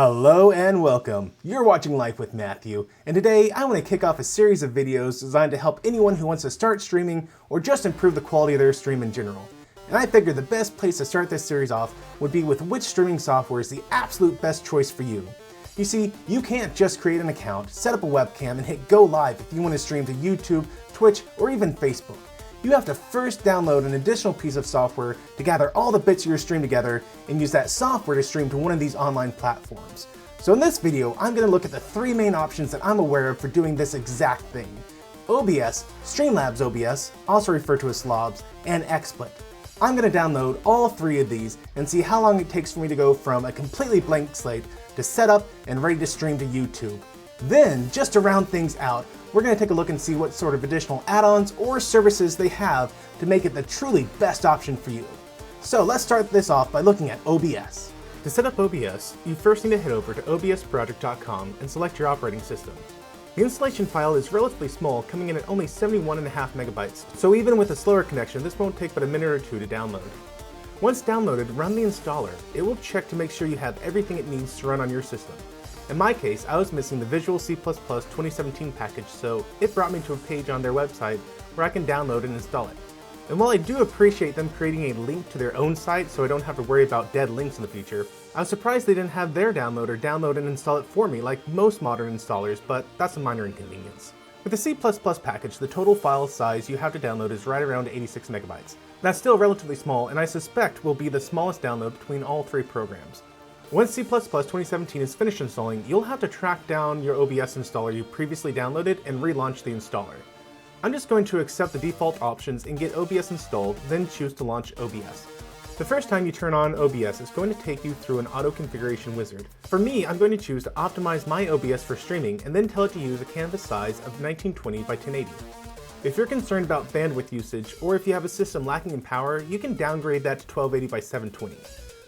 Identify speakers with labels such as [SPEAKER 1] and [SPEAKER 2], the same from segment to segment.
[SPEAKER 1] Hello and welcome. You're watching Life with Matthew, and today I want to kick off a series of videos designed to help anyone who wants to start streaming or just improve the quality of their stream in general. And I figured the best place to start this series off would be with which streaming software is the absolute best choice for you. You see, you can't just create an account, set up a webcam, and hit go live if you want to stream to YouTube, Twitch, or even Facebook. You have to first download an additional piece of software to gather all the bits of your stream together and use that software to stream to one of these online platforms. So in this video, I'm going to look at the three main options that I'm aware of for doing this exact thing: OBS, Streamlabs OBS, also referred to as SLOBS, and xSplit. I'm going to download all three of these and see how long it takes for me to go from a completely blank slate to set up and ready to stream to YouTube. Then, just to round things out, we're going to take a look and see what sort of additional add-ons or services they have to make it the truly best option for you. So let's start this off by looking at OBS. To set up OBS, you first need to head over to obsproject.com and select your operating system. The installation file is relatively small, coming in at only 71.5 megabytes, so even with a slower connection, this won't take but a minute or two to download. Once downloaded, run the installer. It will check to make sure you have everything it needs to run on your system. In my case, I was missing the Visual C++ 2017 package, so it brought me to a page on their website where I can download and install it. And while I do appreciate them creating a link to their own site so I don't have to worry about dead links in the future, I was surprised they didn't have their downloader download and install it for me like most modern installers, but that's a minor inconvenience. With the C++ package, the total file size you have to download is right around 86 megabytes. That's still relatively small, and I suspect will be the smallest download between all three programs. Once C++ 2017 is finished installing, you'll have to track down your OBS installer you previously downloaded and relaunch the installer. I'm just going to accept the default options and get OBS installed, then choose to launch OBS. The first time you turn on OBS, it's going to take you through an auto configuration wizard. For me, I'm going to choose to optimize my OBS for streaming and then tell it to use a canvas size of 1920 by 1080. If you're concerned about bandwidth usage, or if you have a system lacking in power, you can downgrade that to 1280 by 720.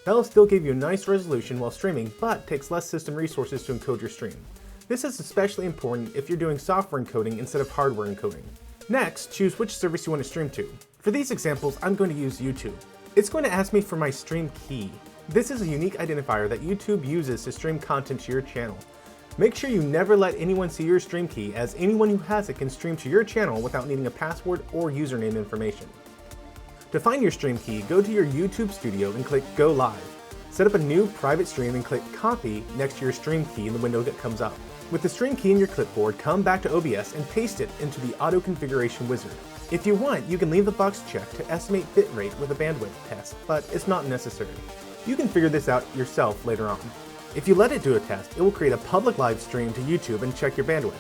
[SPEAKER 1] That'll still give you a nice resolution while streaming, but takes less system resources to encode your stream. This is especially important if you're doing software encoding instead of hardware encoding. Next, choose which service you want to stream to. For these examples, I'm going to use YouTube. It's going to ask me for my stream key. This is a unique identifier that YouTube uses to stream content to your channel. Make sure you never let anyone see your stream key, as anyone who has it can stream to your channel without needing a password or username information. To find your stream key, go to your YouTube studio and click Go Live. Set up a new private stream and click Copy next to your stream key in the window that comes up. With the stream key in your clipboard, come back to OBS and paste it into the auto configuration wizard. If you want, you can leave the box checked to estimate bitrate with a bandwidth test, but it's not necessary. You can figure this out yourself later on. If you let it do a test, it will create a public live stream to YouTube and check your bandwidth.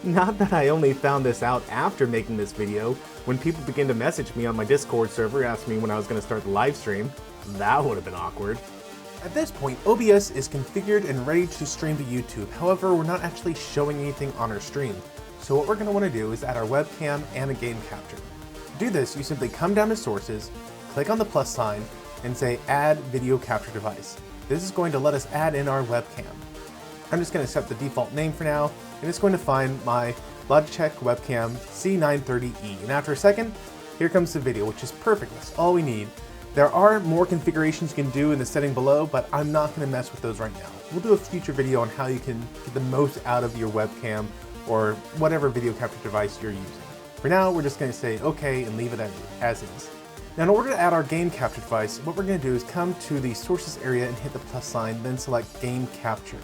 [SPEAKER 1] Not that I only found this out after making this video, when people began to message me on my Discord server asking me when I was going to start the live stream. That would have been awkward. At this point, OBS is configured and ready to stream to YouTube. However, we're not actually showing anything on our stream. So what we're going to want to do is add our webcam and a game capture. To do this, you simply come down to Sources, click on the plus sign, and say Add Video Capture Device. This is going to let us add in our webcam. I'm just going to set the default name for now, and it's going to find my Logitech webcam C930E. And after a second, here comes the video, which is perfect. That's all we need. There are more configurations you can do in the setting below, but I'm not going to mess with those right now. We'll do a future video on how you can get the most out of your webcam or whatever video capture device you're using. For now, we're just going to say OK and leave it as is. Now, in order to add our game capture device, what we're going to do is come to the Sources area and hit the plus sign, then select Game Capture.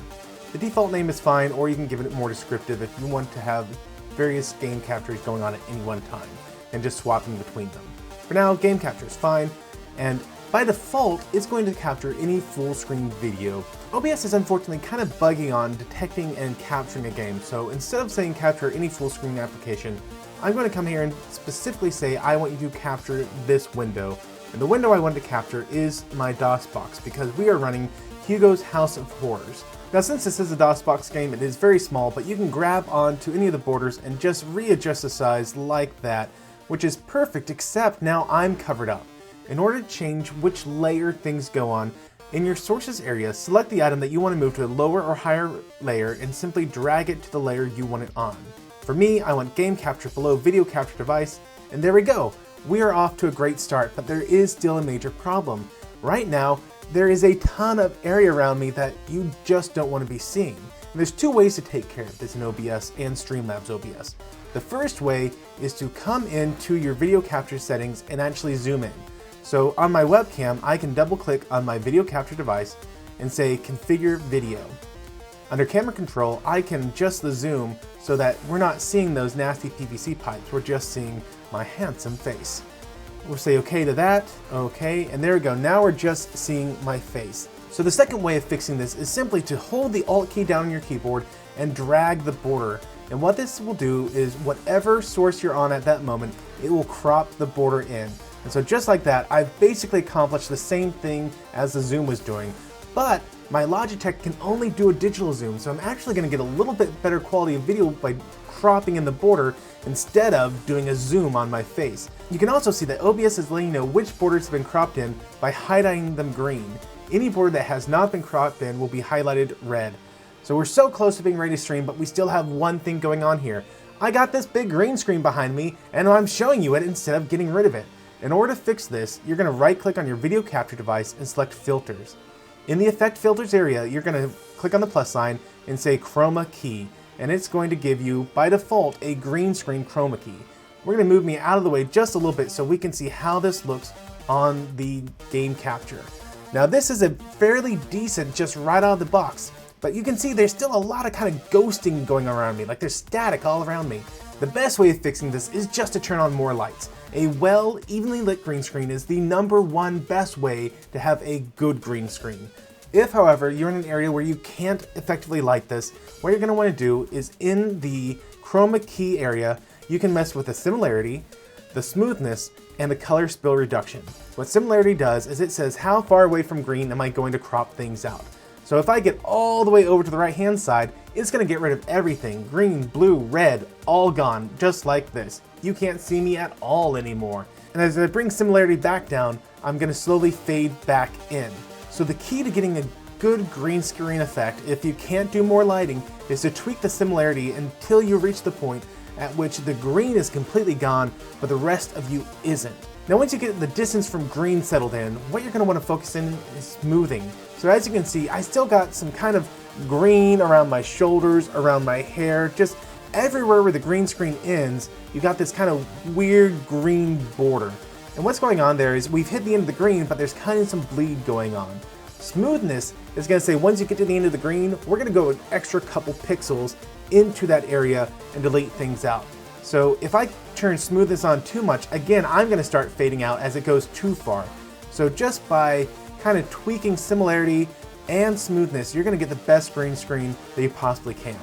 [SPEAKER 1] The default name is fine, or you can give it more descriptive if you want to have various game captures going on at any one time, and just swapping between them. For now, game capture is fine, and by default, it's going to capture any full screen video. OBS is unfortunately kind of buggy on detecting and capturing a game, so instead of saying capture any full screen application, I'm going to come here and specifically say I want you to capture this window. And the window I want to capture is my DOS box, because we are running Hugo's House of Horrors. Now, since this is a DOSBox game, it is very small, but you can grab onto any of the borders and just readjust the size like that, which is perfect, except now I'm covered up. In order to change which layer things go on, in your Sources area, select the item that you want to move to a lower or higher layer and simply drag it to the layer you want it on. For me, I want Game Capture below Video Capture Device, and there we go. We are off to a great start, but there is still a major problem. Right now, there is a ton of area around me that you just don't want to be seeing. And there's two ways to take care of this in OBS and Streamlabs OBS. The first way is to come into your video capture settings and actually zoom in. So on my webcam, I can double click on my video capture device and say Configure Video. Under camera control, I can adjust the zoom so that we're not seeing those nasty PVC pipes, we're just seeing my handsome face. We'll say okay to that, okay, and there we go. Now we're just seeing my face. So the second way of fixing this is simply to hold the Alt key down on your keyboard and drag the border. And what this will do is whatever source you're on at that moment, it will crop the border in. And so just like that, I've basically accomplished the same thing as the zoom was doing, but my Logitech can only do a digital zoom, so I'm actually going to get a little bit better quality of video by cropping in the border instead of doing a zoom on my face. You can also see that OBS is letting you know which borders have been cropped in by highlighting them green. Any border that has not been cropped in will be highlighted red. So we're so close to being ready to stream, but we still have one thing going on here. I got this big green screen behind me, and I'm showing you it instead of getting rid of it. In order to fix this, you're going to right-click on your video capture device and select Filters. In the Effect Filters area, you're going to click on the plus sign and say Chroma Key, and it's going to give you, by default, a green screen chroma key. We're going to move me out of the way just a little bit so we can see how this looks on the game capture. Now this is a fairly decent just right out of the box, but you can see there's still a lot of kind of ghosting going around me, like there's static all around me. The best way of fixing this is just to turn on more lights. A well, evenly lit green screen is the #1 best way to have a good green screen. If, however, you're in an area where you can't effectively light this, what you're going to want to do is in the chroma key area, you can mess with the similarity, the smoothness, and the color spill reduction. What similarity does is it says how far away from green am I going to crop things out. So if I get all the way over to the right hand side, it's going to get rid of everything. Green, blue, red, all gone, just like this. You can't see me at all anymore. And as I bring similarity back down, I'm going to slowly fade back in. So the key to getting a good green screen effect, if you can't do more lighting, is to tweak the similarity until you reach the point at which the green is completely gone, but the rest of you isn't. Now once you get the distance from green settled in, what you're going to want to focus in is smoothing. So as you can see, I still got some kind of green around my shoulders, around my hair, just everywhere where the green screen ends, you got this kind of weird green border. And what's going on there is we've hit the end of the green, but there's kind of some bleed going on. Smoothness is going to say once you get to the end of the green, we're going to go an extra couple pixels into that area and delete things out. So if I turn smoothness on too much, again, I'm going to start fading out as it goes too far. So just by kind of tweaking similarity and smoothness, you're going to get the best green screen that you possibly can.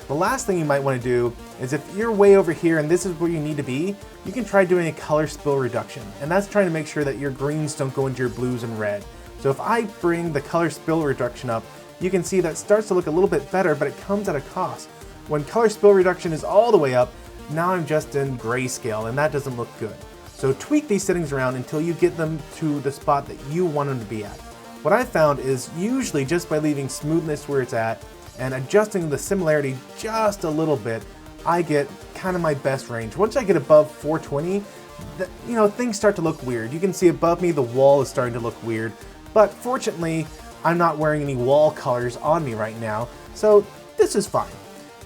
[SPEAKER 1] The last thing you might want to do is if you're way over here and this is where you need to be, you can try doing a color spill reduction. And that's trying to make sure that your greens don't go into your blues and red. So if I bring the color spill reduction up, you can see that starts to look a little bit better, but it comes at a cost. When color spill reduction is all the way up, now I'm just in grayscale and that doesn't look good. So tweak these settings around until you get them to the spot that you want them to be at. What I've found is usually just by leaving smoothness where it's at and adjusting the similarity just a little bit, I get kind of my best range. Once I get above 420, things start to look weird. You can see above me the wall is starting to look weird, but fortunately I'm not wearing any wall colors on me right now, so this is fine.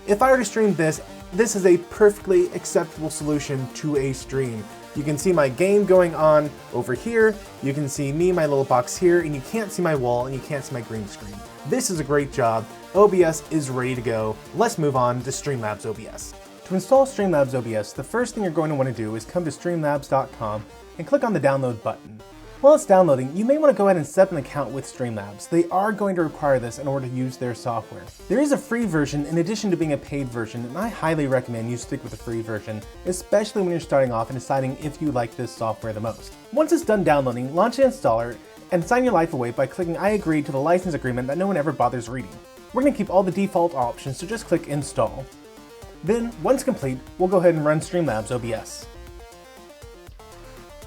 [SPEAKER 1] If I were to stream this is a perfectly acceptable solution to a stream. You can see my game going on over here, you can see me, my little box here, and you can't see my wall and you can't see my green screen. This is a great job. OBS is ready to go. Let's move on to Streamlabs OBS. To install Streamlabs OBS, the first thing you're going to want to do is come to streamlabs.com and click on the download button. While it's downloading, you may want to go ahead and set up an account with Streamlabs. They are going to require this in order to use their software. There is a free version in addition to being a paid version, and I highly recommend you stick with the free version, especially when you're starting off and deciding if you like this software the most. Once it's done downloading, launch an installer and sign your life away by clicking I agree to the license agreement that no one ever bothers reading. We're going to keep all the default options, so just click install. Then, once complete, we'll go ahead and run Streamlabs OBS.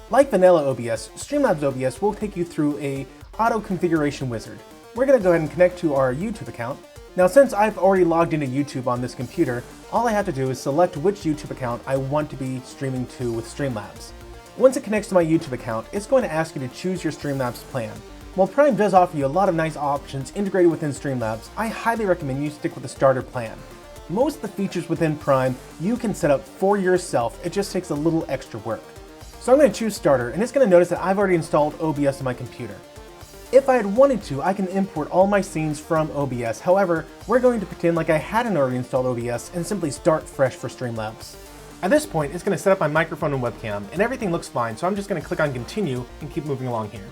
[SPEAKER 1] Like vanilla OBS, Streamlabs OBS will take you through a auto configuration wizard. We're going to go ahead and connect to our YouTube account. Now since I've already logged into YouTube on this computer, all I have to do is select which YouTube account I want to be streaming to with Streamlabs. Once it connects to my YouTube account, it's going to ask you to choose your Streamlabs plan. While Prime does offer you a lot of nice options integrated within Streamlabs, I highly recommend you stick with the starter plan. Most of the features within Prime you can set up for yourself, it just takes a little extra work. So I'm going to choose Starter, and it's going to notice that I've already installed OBS on my computer. If I had wanted to, I can import all my scenes from OBS. However, we're going to pretend like I hadn't already installed OBS and simply start fresh for Streamlabs. At this point, it's going to set up my microphone and webcam, and everything looks fine, so I'm just going to click on Continue and keep moving along here.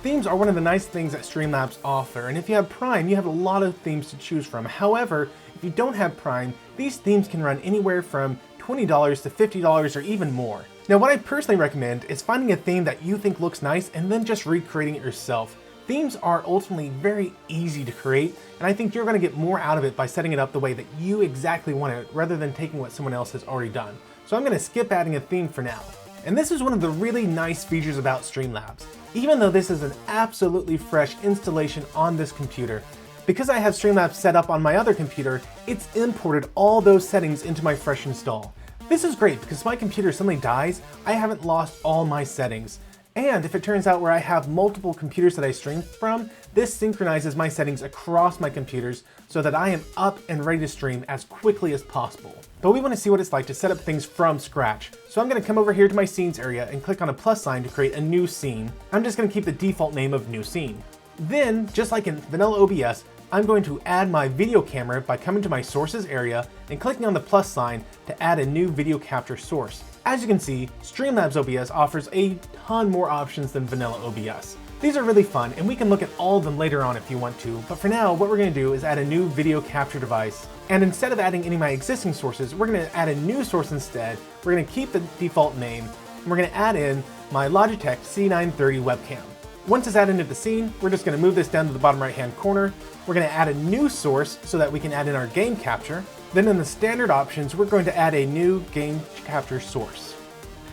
[SPEAKER 1] Themes are one of the nice things that Streamlabs offer, and if you have Prime, you have a lot of themes to choose from. However, if you don't have Prime, these themes can run anywhere from $20 to $50 or even more. Now, what I personally recommend is finding a theme that you think looks nice and then just recreating it yourself. Themes are ultimately very easy to create, and I think you're going to get more out of it by setting it up the way that you exactly want it rather than taking what someone else has already done. So I'm going to skip adding a theme for now. And this is one of the really nice features about Streamlabs. Even though this is an absolutely fresh installation on this computer, because I have Streamlabs set up on my other computer, it's imported all those settings into my fresh install. This is great because if my computer suddenly dies, I haven't lost all my settings. And if it turns out where I have multiple computers that I stream from, this synchronizes my settings across my computers so that I am up and ready to stream as quickly as possible. But we want to see what it's like to set up things from scratch. So I'm going to come over here to my scenes area and click on a plus sign to create a new scene. I'm just going to keep the default name of new scene. Then, just like in vanilla OBS, I'm going to add my video camera by coming to my sources area and clicking on the plus sign to add a new video capture source. As you can see, Streamlabs OBS offers a ton more options than vanilla OBS. These are really fun, and we can look at all of them later on if you want to, but for now, what we're going to do is add a new video capture device. And instead of adding any of my existing sources, we're going to add a new source instead. We're going to keep the default name, and we're going to add in my Logitech C930 webcam. Once it's added into the scene, we're just going to move this down to the bottom right-hand corner. We're going to add a new source so that we can add in our game capture. Then in the standard options, we're going to add a new game capture source.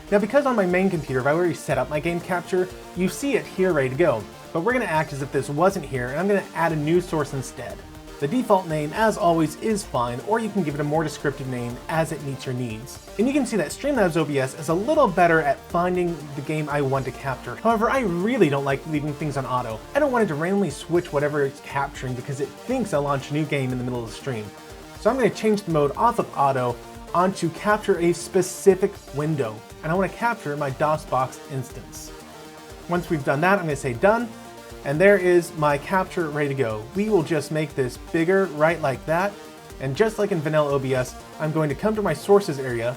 [SPEAKER 1] Now, because on my main computer, I've already set up my game capture, you see it here ready to go. But we're going to act as if this wasn't here, and I'm going to add a new source instead. The default name, as always, is fine, or you can give it a more descriptive name as it meets your needs. And you can see that Streamlabs OBS is a little better at finding the game I want to capture. However, I really don't like leaving things on auto. I don't want it to randomly switch whatever it's capturing because it thinks I'll launch a new game in the middle of the stream. So I'm going to change the mode off of auto onto capture a specific window. And I want to capture my DOSBox instance. Once we've done that, I'm going to say done. And there is my capture ready to go. We will just make this bigger, right like that. And just like in vanilla OBS, I'm going to come to my sources area,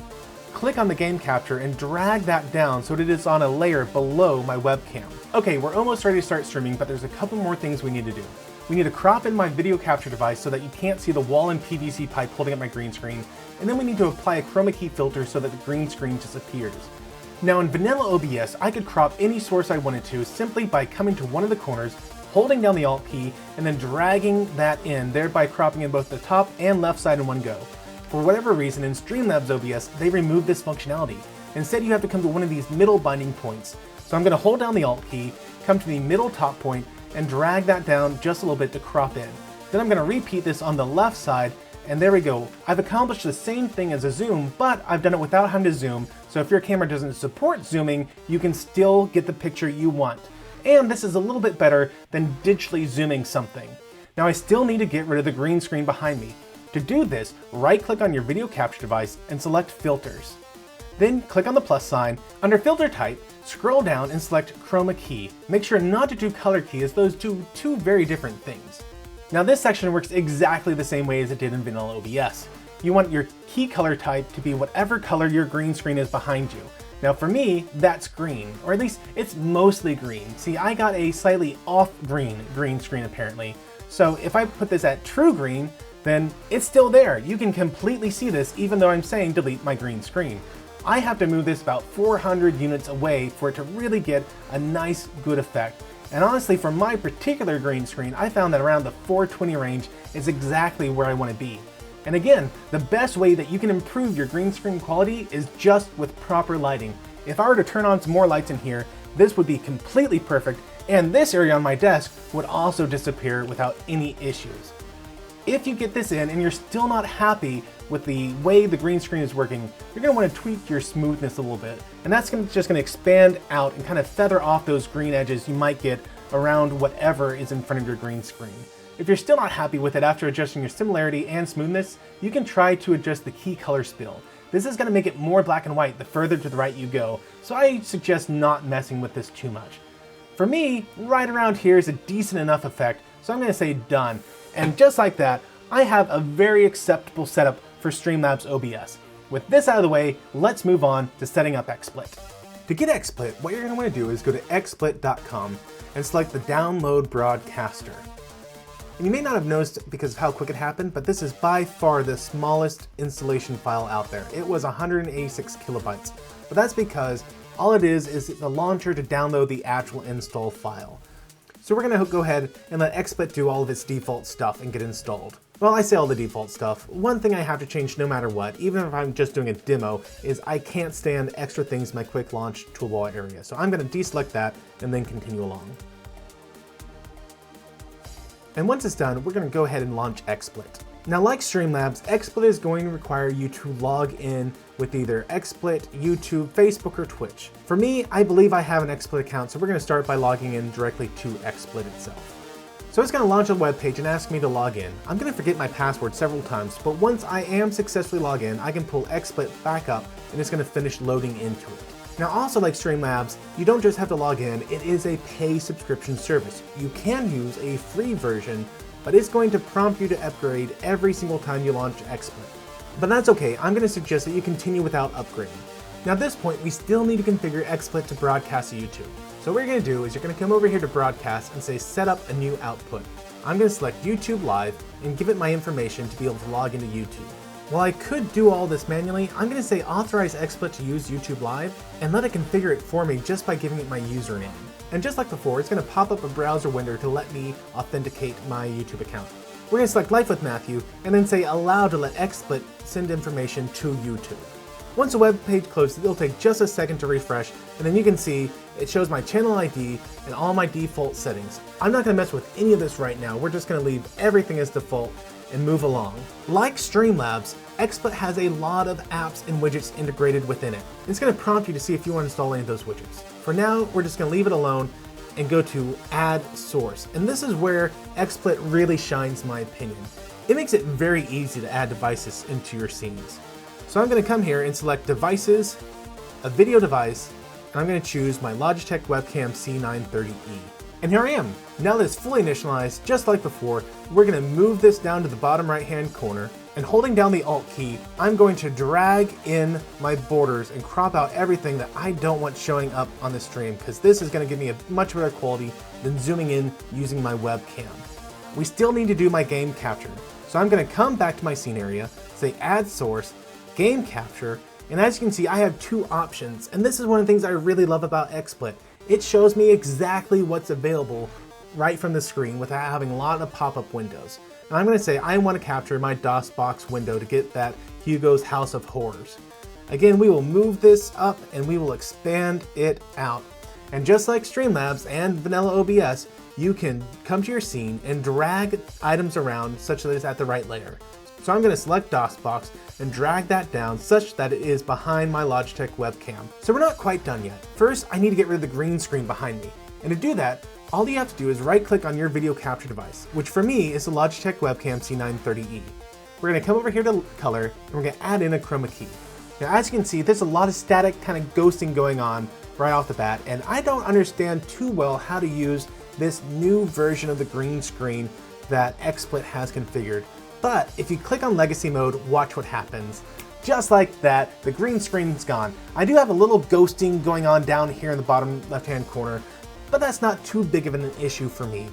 [SPEAKER 1] click on the game capture, and drag that down so that it is on a layer below my webcam. Okay, we're almost ready to start streaming, but there's a couple more things we need to do. We need to crop in my video capture device so that you can't see the wall and PVC pipe holding up my green screen. And then we need to apply a chroma key filter so that the green screen disappears. Now in vanilla OBS, I could crop any source I wanted to simply by coming to one of the corners, holding down the Alt key, and then dragging that in, thereby cropping in both the top and left side in one go. For whatever reason, in Streamlabs OBS, they removed this functionality. Instead, you have to come to one of these middle binding points. So I'm going to hold down the Alt key, come to the middle top point, and drag that down just a little bit to crop in. Then I'm going to repeat this on the left side, and there we go. I've accomplished the same thing as a zoom, but I've done it without having to zoom, so if your camera doesn't support zooming, you can still get the picture you want. And this is a little bit better than digitally zooming something. Now I still need to get rid of the green screen behind me. To do this, right-click on your video capture device and select Filters. Then click on the plus sign. Under Filter Type, scroll down and select Chroma Key. Make sure not to do Color Key, as those do two very different things. Now this section works exactly the same way as it did in vanilla OBS. You want your key color type to be whatever color your green screen is behind you. Now for me, that's green, or at least it's mostly green. See, I got a slightly off green screen apparently. So if I put this at true green, then it's still there. You can completely see this even though I'm saying delete my green screen. I have to move this about 400 units away for it to really get a nice, good effect. And honestly, for my particular green screen, I found that around the 420 range is exactly where I want to be. And again, the best way that you can improve your green screen quality is just with proper lighting. If I were to turn on some more lights in here, this would be completely perfect, and this area on my desk would also disappear without any issues. If you get this in and you're still not happy with the way the green screen is working, you're going to want to tweak your smoothness a little bit. And that's just going to expand out and kind of feather off those green edges you might get around whatever is in front of your green screen. If you're still not happy with it after adjusting your similarity and smoothness, you can try to adjust the key color spill. This is going to make it more black and white the further to the right you go, so I suggest not messing with this too much. For me, right around here is a decent enough effect, so I'm going to say done. And just like that, I have a very acceptable setup for Streamlabs OBS. With this out of the way, let's move on to setting up xSplit. To get xSplit, what you're going to want to do is go to xSplit.com and select the Download Broadcaster. And you may not have noticed because of how quick it happened, but this is by far the smallest installation file out there. It was 186 kilobytes, but that's because all it is the launcher to download the actual install file. So we're gonna go ahead and let xSplit do all of its default stuff and get installed. Well, I say all the default stuff. One thing I have to change no matter what, even if I'm just doing a demo, is I can't stand extra things in my quick launch toolbar area. So I'm gonna deselect that and then continue along. And once it's done, we're going to go ahead and launch xSplit. Now, like Streamlabs, xSplit is going to require you to log in with either xSplit, YouTube, Facebook, or Twitch. For me, I believe I have an xSplit account, so we're going to start by logging in directly to xSplit itself. So it's going to launch a web page and ask me to log in. I'm going to forget my password several times, but once I am successfully logged in, I can pull xSplit back up and it's going to finish loading into it. Now, also like Streamlabs, you don't just have to log in, it is a pay subscription service. You can use a free version, but it's going to prompt you to upgrade every single time you launch xSplit. But that's okay, I'm going to suggest that you continue without upgrading. Now at this point, we still need to configure xSplit to broadcast to YouTube. So what you're going to do is you're going to come over here to broadcast and say set up a new output. I'm going to select YouTube Live and give it my information to be able to log into YouTube. While I could do all this manually, I'm going to say authorize xSplit to use YouTube Live and let it configure it for me just by giving it my username. And just like before, it's going to pop up a browser window to let me authenticate my YouTube account. We're going to select Life with Matthew and then say allow to let xSplit send information to YouTube. Once the web page closes, it'll take just a second to refresh, and then you can see it shows my channel ID and all my default settings. I'm not going to mess with any of this right now. We're just going to leave everything as default and move along. Like Streamlabs, xSplit has a lot of apps and widgets integrated within it. It's going to prompt you to see if you want to install any of those widgets. For now, we're just going to leave it alone and go to Add Source. And this is where xSplit really shines, in my opinion. It makes it very easy to add devices into your scenes. So I'm going to come here and select Devices, a video device, and I'm going to choose my Logitech Webcam C930E. And here I am. Now that it's fully initialized, just like before, we're going to move this down to the bottom right-hand corner, and holding down the Alt key, I'm going to drag in my borders and crop out everything that I don't want showing up on the stream, because this is going to give me a much better quality than zooming in using my webcam. We still need to do my game capture, so I'm going to come back to my scene area, say Add Source, Game Capture, and as you can see, I have two options, and this is one of the things I really love about xSplit. It shows me exactly what's available right from the screen without having a lot of pop-up windows. And I'm going to say I want to capture my DOSBox window to get that Hugo's House of Horrors. Again, we will move this up and we will expand it out. And just like Streamlabs and vanilla OBS, you can come to your scene and drag items around such that it's at the right layer. So I'm going to select DOSBox and drag that down such that it is behind my Logitech webcam. So we're not quite done yet. First, I need to get rid of the green screen behind me. And to do that, all you have to do is right click on your video capture device, which for me is the Logitech Webcam C930E. We're going to come over here to color and we're going to add in a chroma key. Now as you can see, there's a lot of static kind of ghosting going on right off the bat, and I don't understand too well how to use this new version of the green screen that xSplit has configured. But if you click on legacy mode, watch what happens. Just like that, the green screen's gone. I do have a little ghosting going on down here in the bottom left-hand corner, but that's not too big of an issue for me.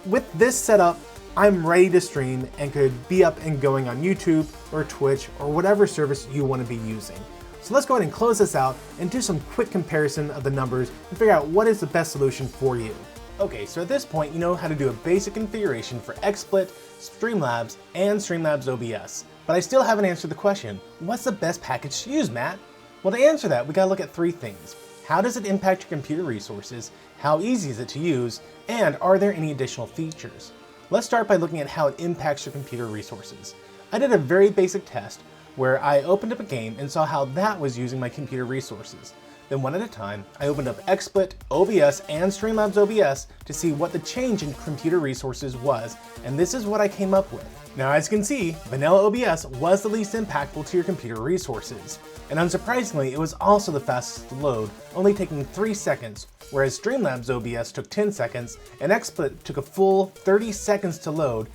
[SPEAKER 1] With this setup, I'm ready to stream and could be up and going on YouTube or Twitch or whatever service you want to be using. So let's go ahead and close this out and do some quick comparison of the numbers and figure out what is the best solution for you. Okay, so at this point, you know how to do a basic configuration for xSplit, Streamlabs, and Streamlabs OBS. But I still haven't answered the question, what's the best package to use, Matt? Well, to answer that, we gotta look at three things. How does it impact your computer resources? How easy is it to use? And are there any additional features? Let's start by looking at how it impacts your computer resources. I did a very basic test where I opened up a game and saw how that was using my computer resources. Then one at a time, I opened up xSplit, OBS, and Streamlabs OBS to see what the change in computer resources was, and this is what I came up with. Now as you can see, vanilla OBS was the least impactful to your computer resources. And unsurprisingly, it was also the fastest to load, only taking 3 seconds, whereas Streamlabs OBS took 10 seconds, and xSplit took a full 30 seconds to load.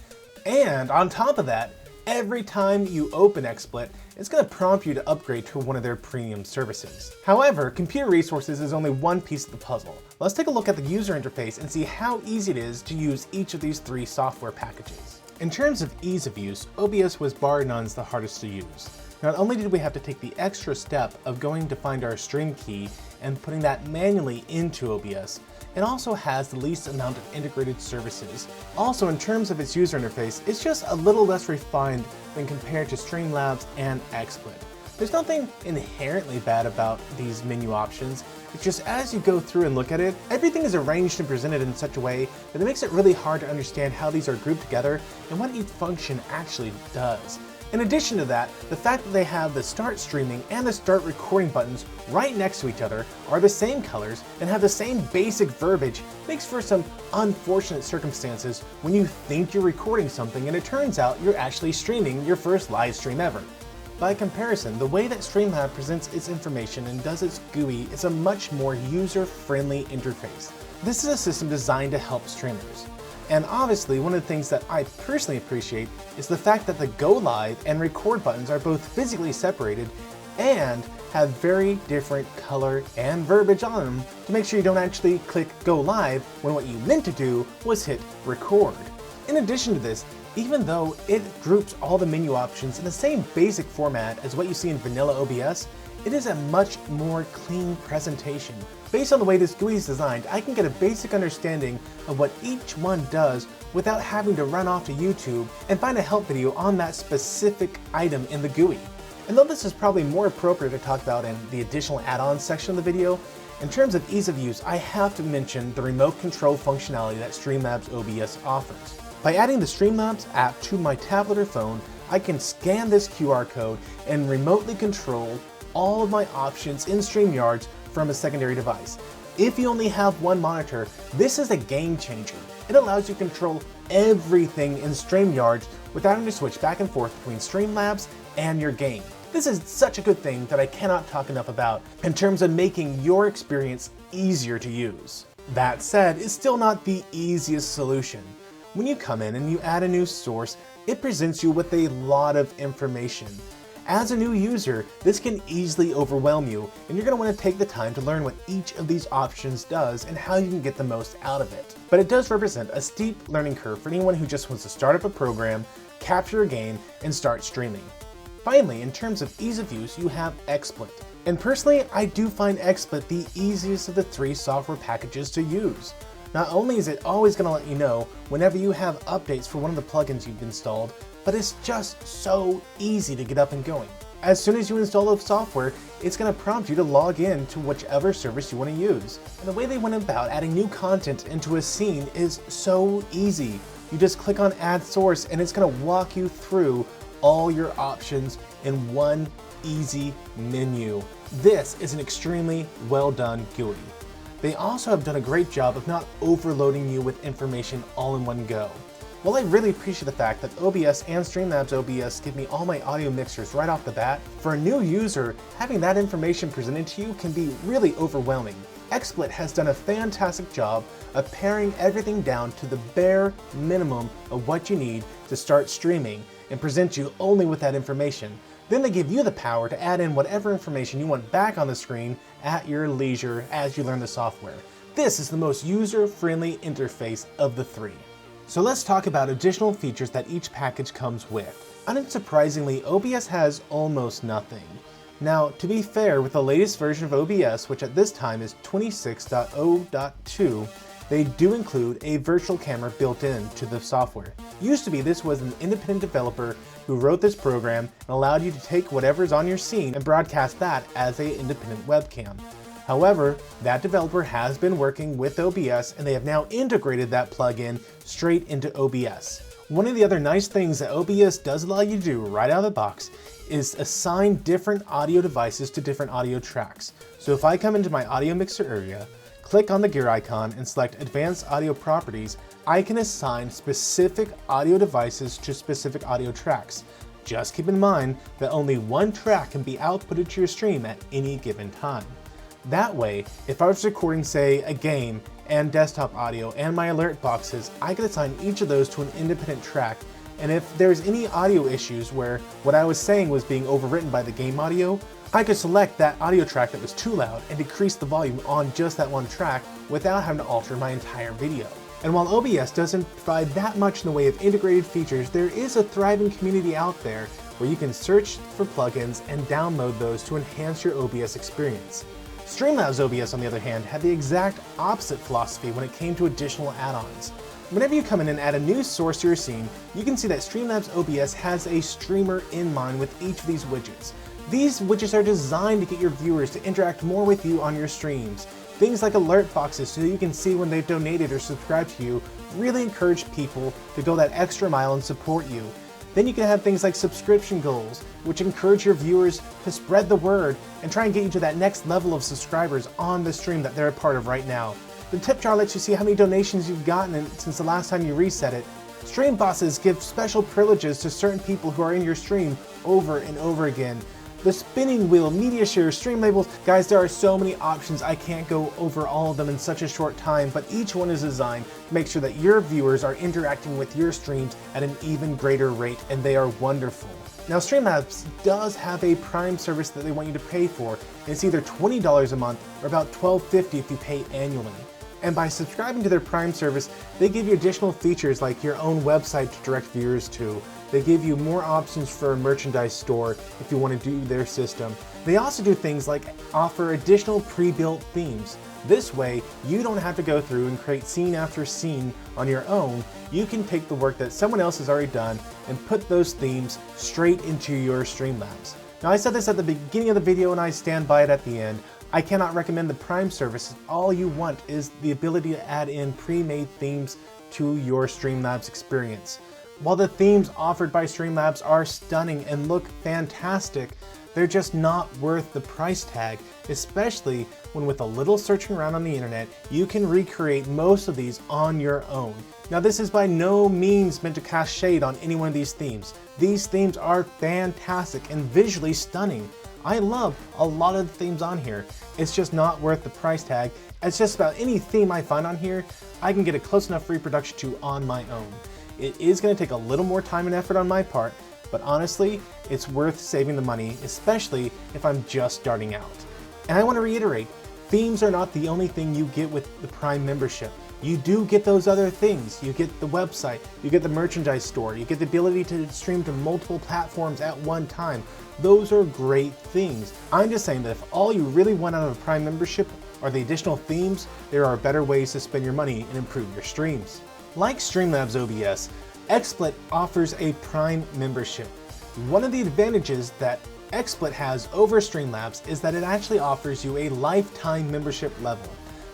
[SPEAKER 1] And on top of that, every time you open xSplit, it's going to prompt you to upgrade to one of their premium services. However, computer resources is only one piece of the puzzle. Let's take a look at the user interface and see how easy it is to use each of these 3 software packages. In terms of ease of use, OBS was bar none the hardest to use. Not only did we have to take the extra step of going to find our stream key and putting that manually into OBS, it also has the least amount of integrated services. Also, in terms of its user interface, it's just a little less refined than compared to Streamlabs and xSplit. There's nothing inherently bad about these menu options. It's just as you go through and look at it, everything is arranged and presented in such a way that it makes it really hard to understand how these are grouped together and what each function actually does. In addition to that, the fact that they have the start streaming and the start recording buttons right next to each other, are the same colors, and have the same basic verbiage makes for some unfortunate circumstances when you think you're recording something and it turns out you're actually streaming your first live stream ever. By comparison, the way that Streamlabs presents its information and does its GUI is a much more user-friendly interface. This is a system designed to help streamers. And obviously, one of the things that I personally appreciate is the fact that the go live and record buttons are both physically separated and have very different color and verbiage on them to make sure you don't actually click go live when what you meant to do was hit record. In addition to this, even though it groups all the menu options in the same basic format as what you see in vanilla OBS, it is a much more clean presentation. Based on the way this GUI is designed, I can get a basic understanding of what each one does without having to run off to YouTube and find a help video on that specific item in the GUI. And though this is probably more appropriate to talk about in the additional add-ons section of the video, in terms of ease of use, I have to mention the remote control functionality that Streamlabs OBS offers. By adding the Streamlabs app to my tablet or phone, I can scan this QR code and remotely control all of my options in StreamYard from a secondary device. If you only have one monitor, this is a game changer. It allows you to control everything in StreamYard without having to switch back and forth between Streamlabs and your game. This is such a good thing that I cannot talk enough about in terms of making your experience easier to use. That said, it's still not the easiest solution. When you come in and you add a new source, it presents you with a lot of information. As a new user, this can easily overwhelm you, and you're going to want to take the time to learn what each of these options does and how you can get the most out of it. But it does represent a steep learning curve for anyone who just wants to start up a program, capture a game, and start streaming. Finally, in terms of ease of use, you have xSplit. And personally, I do find xSplit the easiest of the 3 software packages to use. Not only is it always going to let you know whenever you have updates for one of the plugins you've installed, but it's just so easy to get up and going. As soon as you install the software, it's going to prompt you to log in to whichever service you want to use. And the way they went about adding new content into a scene is so easy. You just click on Add Source and it's going to walk you through all your options in one easy menu. This is an extremely well done GUI. They also have done a great job of not overloading you with information all in one go. While I really appreciate the fact that OBS and Streamlabs OBS give me all my audio mixers right off the bat, for a new user, having that information presented to you can be really overwhelming. xSplit has done a fantastic job of paring everything down to the bare minimum of what you need to start streaming and present you only with that information. Then they give you the power to add in whatever information you want back on the screen at your leisure as you learn the software. This is the most user-friendly interface of the 3. So let's talk about additional features that each package comes with. Unsurprisingly, OBS has almost nothing. Now, to be fair, with the latest version of OBS, which at this time is 26.0.2, they do include a virtual camera built in to the software. Used to be this was an independent developer who wrote this program and allowed you to take whatever's on your scene and broadcast that as an independent webcam. However, that developer has been working with OBS and they have now integrated that plugin straight into OBS. One of the other nice things that OBS does allow you to do right out of the box is assign different audio devices to different audio tracks. So if I come into my audio mixer area, click on the gear icon and select Advanced Audio Properties, I can assign specific audio devices to specific audio tracks. Just keep in mind that only one track can be outputted to your stream at any given time. That way, if I was recording, say, a game and desktop audio and my alert boxes, I could assign each of those to an independent track. And if there's any audio issues where what I was saying was being overwritten by the game audio, I could select that audio track that was too loud and decrease the volume on just that one track without having to alter my entire video. And while OBS doesn't provide that much in the way of integrated features, there is a thriving community out there where you can search for plugins and download those to enhance your OBS experience. Streamlabs OBS, on the other hand, had the exact opposite philosophy when it came to additional add-ons. Whenever you come in and add a new source to your scene, you can see that Streamlabs OBS has a streamer in mind with each of these widgets. These widgets are designed to get your viewers to interact more with you on your streams. Things like alert boxes so you can see when they've donated or subscribed to you really encourage people to go that extra mile and support you. Then you can have things like subscription goals, which encourage your viewers to spread the word and try and get you to that next level of subscribers on the stream that they're a part of right now. The tip jar lets you see how many donations you've gotten since the last time you reset it. Stream bosses give special privileges to certain people who are in your stream over and over again. The spinning wheel, media shares, stream labels, guys, there are so many options. I can't go over all of them in such a short time, but each one is designed to make sure that your viewers are interacting with your streams at an even greater rate, and they are wonderful. Now, Streamlabs does have a Prime service that they want you to pay for, and it's either $20 a month or about $12.50 if you pay annually. And by subscribing to their Prime service, they give you additional features like your own website to direct viewers to. They give you more options for a merchandise store if you want to do their system. They also do things like offer additional pre-built themes. This way, you don't have to go through and create scene after scene on your own. You can take the work that someone else has already done and put those themes straight into your Streamlabs. Now, I said this at the beginning of the video and I stand by it at the end. I cannot recommend the Prime service. All you want is the ability to add in pre-made themes to your Streamlabs experience. While the themes offered by Streamlabs are stunning and look fantastic, they're just not worth the price tag, especially when with a little searching around on the internet, you can recreate most of these on your own. Now, this is by no means meant to cast shade on any one of these themes. These themes are fantastic and visually stunning. I love a lot of the themes on here. It's just not worth the price tag. It's just about any theme I find on here, I can get a close enough reproduction to on my own. It is going to take a little more time and effort on my part, but honestly, it's worth saving the money, especially if I'm just starting out. And I want to reiterate, themes are not the only thing you get with the Prime membership. You do get those other things. You get the website, you get the merchandise store, you get the ability to stream to multiple platforms at one time. Those are great things. I'm just saying that if all you really want out of a Prime membership are the additional themes, there are better ways to spend your money and improve your streams. Like Streamlabs OBS, xSplit offers a Prime membership. One of the advantages that xSplit has over Streamlabs is that it actually offers you a lifetime membership level.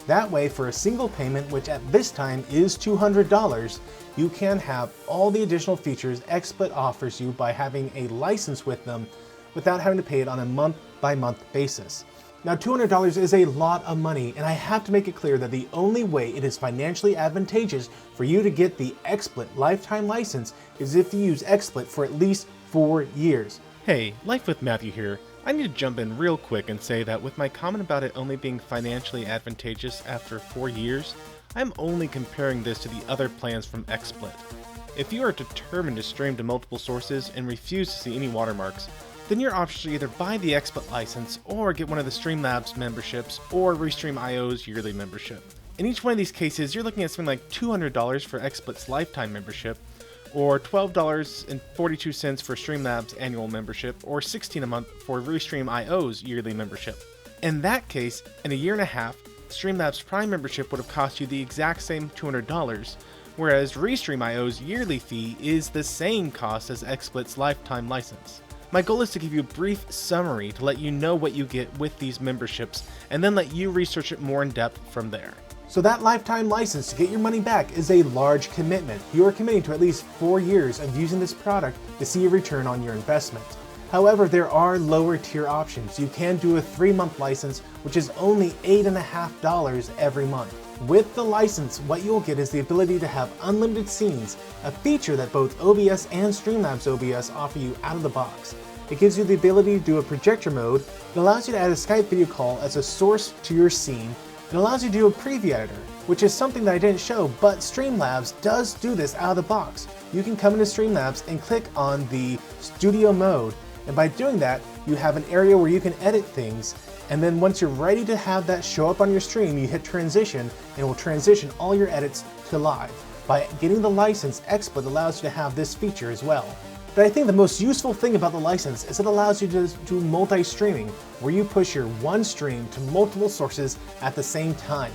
[SPEAKER 1] That way, for a single payment, which at this time is $200, you can have all the additional features xSplit offers you by having a license with them without having to pay it on a month-by-month basis. Now, $200 is a lot of money, and I have to make it clear that the only way it is financially advantageous for you to get the xSplit lifetime license is if you use xSplit for at least 4 years.
[SPEAKER 2] Hey, Life with Matthew here. I need to jump in real quick and say that with my comment about it only being financially advantageous after 4 years, I'm only comparing this to the other plans from xSplit. If you are determined to stream to multiple sources and refuse to see any watermarks, then your options are either buy the xSplit license or get one of the Streamlabs memberships or Restream.io's yearly membership. In each one of these cases, you're looking at something like $200 for xSplit's lifetime membership, or $12.42 for Streamlabs annual membership, or $16 a month for Restream.io's yearly membership. In that case, in a year and a half, Streamlabs Prime membership would have cost you the exact same $200, whereas Restream.io's yearly fee is the same cost as xSplit's lifetime license. My goal is to give you a brief summary to let you know what you get with these memberships, and then let you research it more in depth from there.
[SPEAKER 1] So that lifetime license to get your money back is a large commitment. You are committing to at least 4 years of using this product to see a return on your investment. However, there are lower tier options. You can do a 3-month license, which is only $8.50 every month. With the license, what you'll get is the ability to have unlimited scenes, a feature that both OBS and Streamlabs OBS offer you out of the box. It gives you the ability to do a projector mode. It allows you to add a Skype video call as a source to your scene. It allows you to do a preview editor, which is something that I didn't show, but Streamlabs does do this out of the box. You can come into Streamlabs and click on the studio mode, and by doing that, you have an area where you can edit things, and then once you're ready to have that show up on your stream, you hit transition, and it will transition all your edits to live. By getting the license, xSplit allows you to have this feature as well. But I think the most useful thing about the license is it allows you to do multi-streaming, where you push your one stream to multiple sources at the same time.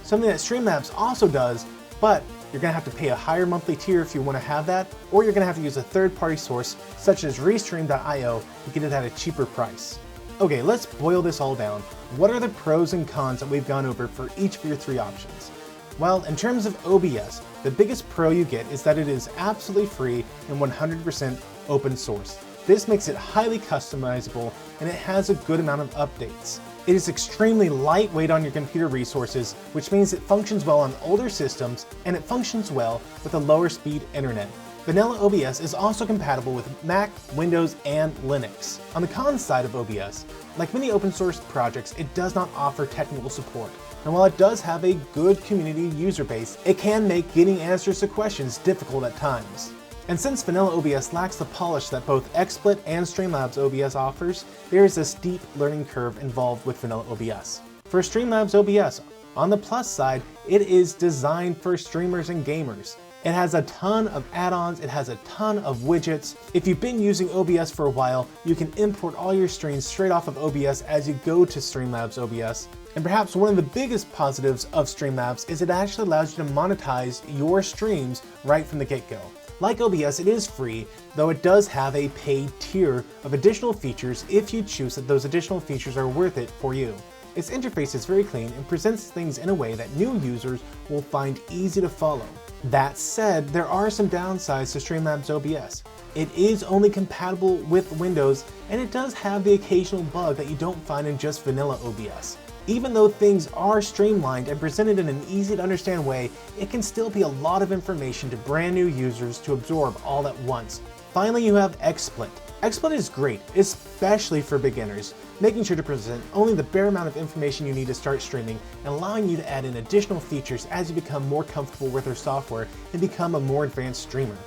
[SPEAKER 1] Something that Streamlabs also does, but you're going to have to pay a higher monthly tier if you want to have that, or you're going to have to use a third-party source such as Restream.io to get it at a cheaper price. Okay, let's boil this all down. What are the pros and cons that we've gone over for each of your 3 options? Well, in terms of OBS, the biggest pro you get is that it is absolutely free and 100% open source. This makes it highly customizable, and it has a good amount of updates. It is extremely lightweight on your computer resources, which means it functions well on older systems, and it functions well with a lower speed internet. Vanilla OBS is also compatible with Mac, Windows, and Linux. On the cons side of OBS, like many open source projects, it does not offer technical support. And while it does have a good community user base, it can make getting answers to questions difficult at times. And since Vanilla OBS lacks the polish that both xSplit and Streamlabs OBS offers, there is a steep learning curve involved with Vanilla OBS. For Streamlabs OBS, on the plus side, it is designed for streamers and gamers. It has a ton of add-ons, it has a ton of widgets. If you've been using OBS for a while, you can import all your streams straight off of OBS as you go to Streamlabs OBS. And perhaps one of the biggest positives of Streamlabs is it actually allows you to monetize your streams right from the get-go. Like OBS, it is free, though it does have a paid tier of additional features if you choose that those additional features are worth it for you. Its interface is very clean and presents things in a way that new users will find easy to follow. That said, there are some downsides to Streamlabs OBS. It is only compatible with Windows, and it does have the occasional bug that you don't find in just vanilla OBS. Even though things are streamlined and presented in an easy to understand way, it can still be a lot of information to brand new users to absorb all at once. Finally, you have xSplit. xSplit is great, especially for beginners, making sure to present only the bare amount of information you need to start streaming and allowing you to add in additional features as you become more comfortable with their software and become a more advanced streamer.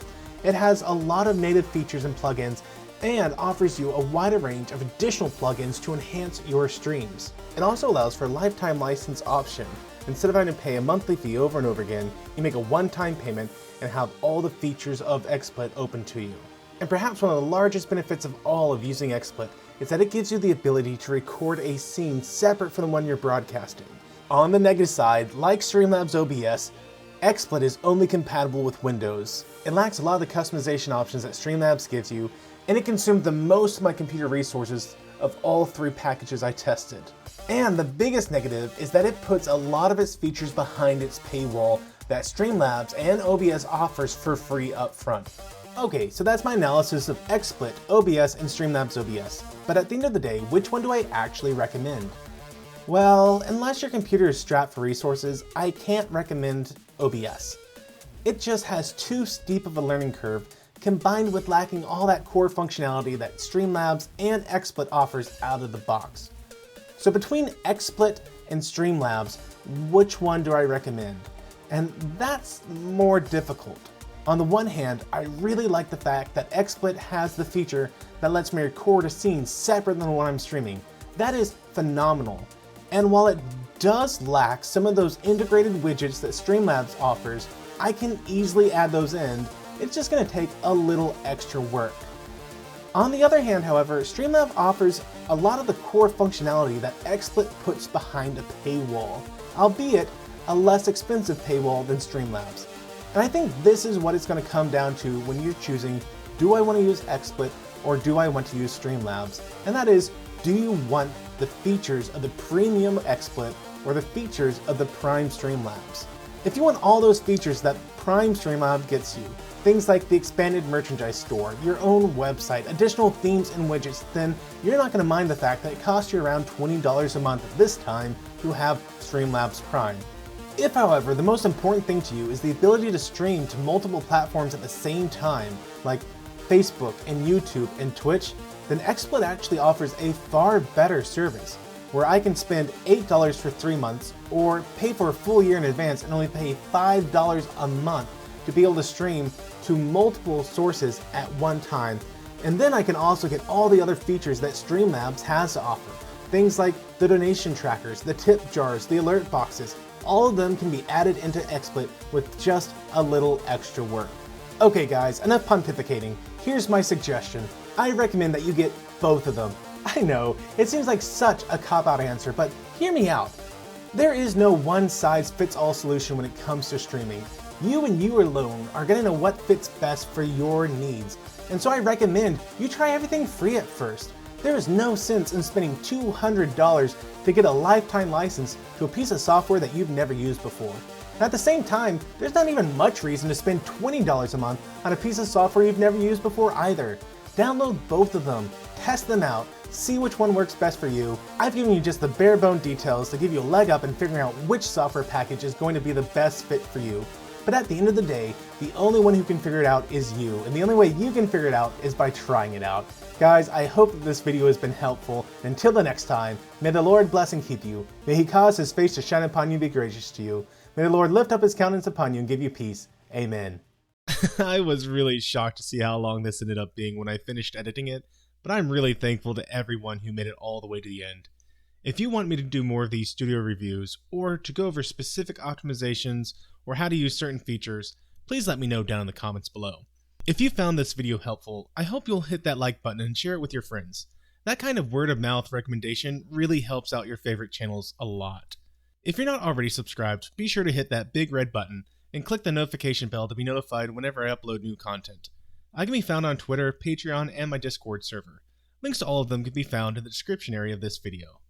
[SPEAKER 1] It has a lot of native features and plugins and offers you a wider range of additional plugins to enhance your streams. It also allows for a lifetime license option. Instead of having to pay a monthly fee over and over again, you make a one-time payment and have all the features of xSplit open to you. And perhaps one of the largest benefits of all of using xSplit is that it gives you the ability to record a scene separate from the one you're broadcasting. On the negative side, like Streamlabs OBS, xSplit is only compatible with Windows. It lacks a lot of the customization options that Streamlabs gives you, and it consumed the most of my computer resources of all 3 packages I tested. And the biggest negative is that it puts a lot of its features behind its paywall that Streamlabs and OBS offers for free up front. Okay, so that's my analysis of xSplit, OBS, and Streamlabs OBS. But at the end of the day, which one do I actually recommend? Well, unless your computer is strapped for resources, I can't recommend OBS. It just has too steep of a learning curve, combined with lacking all that core functionality that Streamlabs and xSplit offers out of the box. So between xSplit and Streamlabs, which one do I recommend? And that's more difficult. On the one hand, I really like the fact that xSplit has the feature that lets me record a scene separate than what I'm streaming. That is phenomenal. And while it does lack some of those integrated widgets that Streamlabs offers, I can easily add those in. It's just going to take a little extra work. On the other hand, however, Streamlabs offers a lot of the core functionality that xSplit puts behind a paywall, albeit a less expensive paywall than Streamlabs. And I think this is what it's going to come down to when you're choosing, do I want to use xSplit or do I want to use Streamlabs? And that is, do you want the features of the premium xSplit or the features of the Prime Streamlabs. If you want all those features that Prime Streamlabs gets you, things like the expanded merchandise store, your own website, additional themes and widgets, then you're not going to mind the fact that it costs you around $20 a month this time to have Streamlabs Prime. If, however, the most important thing to you is the ability to stream to multiple platforms at the same time, like Facebook and YouTube and Twitch, then xSplit actually offers a far better service, where I can spend $8 for 3 months or pay for a full year in advance and only pay $5 a month to be able to stream to multiple sources at one time. And then I can also get all the other features that Streamlabs has to offer. Things like the donation trackers, the tip jars, the alert boxes. All of them can be added into xSplit with just a little extra work. Okay guys, enough pontificating. Here's my suggestion. I recommend that you get both of them. I know, it seems like such a cop-out answer, but hear me out. There is no one-size-fits-all solution when it comes to streaming. You and you alone are gonna know what fits best for your needs. And so I recommend you try everything free at first. There is no sense in spending $200 to get a lifetime license to a piece of software that you've never used before. And at the same time, there's not even much reason to spend $20 a month on a piece of software you've never used before either. Download both of them, test them out, see which one works best for you. I've given you just the bare bone details to give you a leg up in figuring out which software package is going to be the best fit for you. But at the end of the day, the only one who can figure it out is you, and the only way you can figure it out is by trying it out. Guys, I hope that this video has been helpful. Until the next time, may the Lord bless and keep you. May he cause his face to shine upon you and be gracious to you. May the Lord lift up his countenance upon you and give you peace. Amen.
[SPEAKER 2] I was really shocked to see how long this ended up being when I finished editing it, but I'm really thankful to everyone who made it all the way to the end. If you want me to do more of these studio reviews, or to go over specific optimizations, or how to use certain features, please let me know down in the comments below. If you found this video helpful, I hope you'll hit that like button and share it with your friends. That kind of word of mouth recommendation really helps out your favorite channels a lot. If you're not already subscribed, be sure to hit that big red button and click the notification bell to be notified whenever I upload new content. I can be found on Twitter, Patreon, and my Discord server. Links to all of them can be found in the description area of this video.